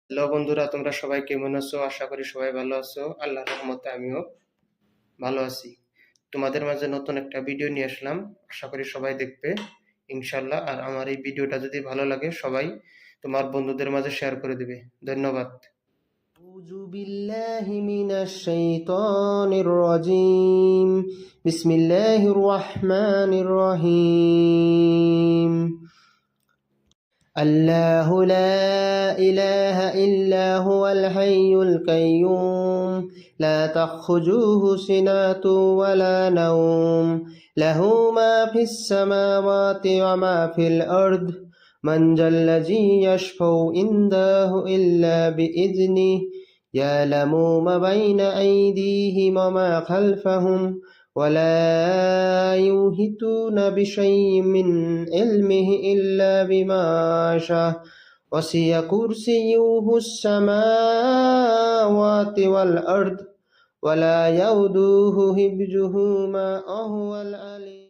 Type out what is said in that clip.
হ্যালো বন্ধুরা, তোমরা সবাই কেমন আছো? আশা করি সবাই ভালো আছো। আল্লাহর রহমতে আমিও ভালো আছি। তোমাদের মাঝে নতুন একটা ভিডিও নিয়ে আসলাম। আশা করি সবাই দেখবে ইনশাল্লাহ। আর আমার এই ভিডিওটা যদি ভালো লাগে সবাই তোমার বন্ধুদের মাঝে শেয়ার করে দিবে। ধন্যবাদ। أعوذ بالله من الشيطان الرجيم. بسم الله الرحمن الرحيم. الله لا إله إلا هو الحي القيوم لا تأخذه سنة ولا نوم له ما في السماوات وما في الأرض من ذا الذي يشفع عنده إلا بإذنه يعلم ما بين أيديهم وما خلفهم ولا يوهتون بشيء من علمه إلا بما شاء وسع كرسيه السماوات والأرض ولا يؤوده حفظهما وهو العلي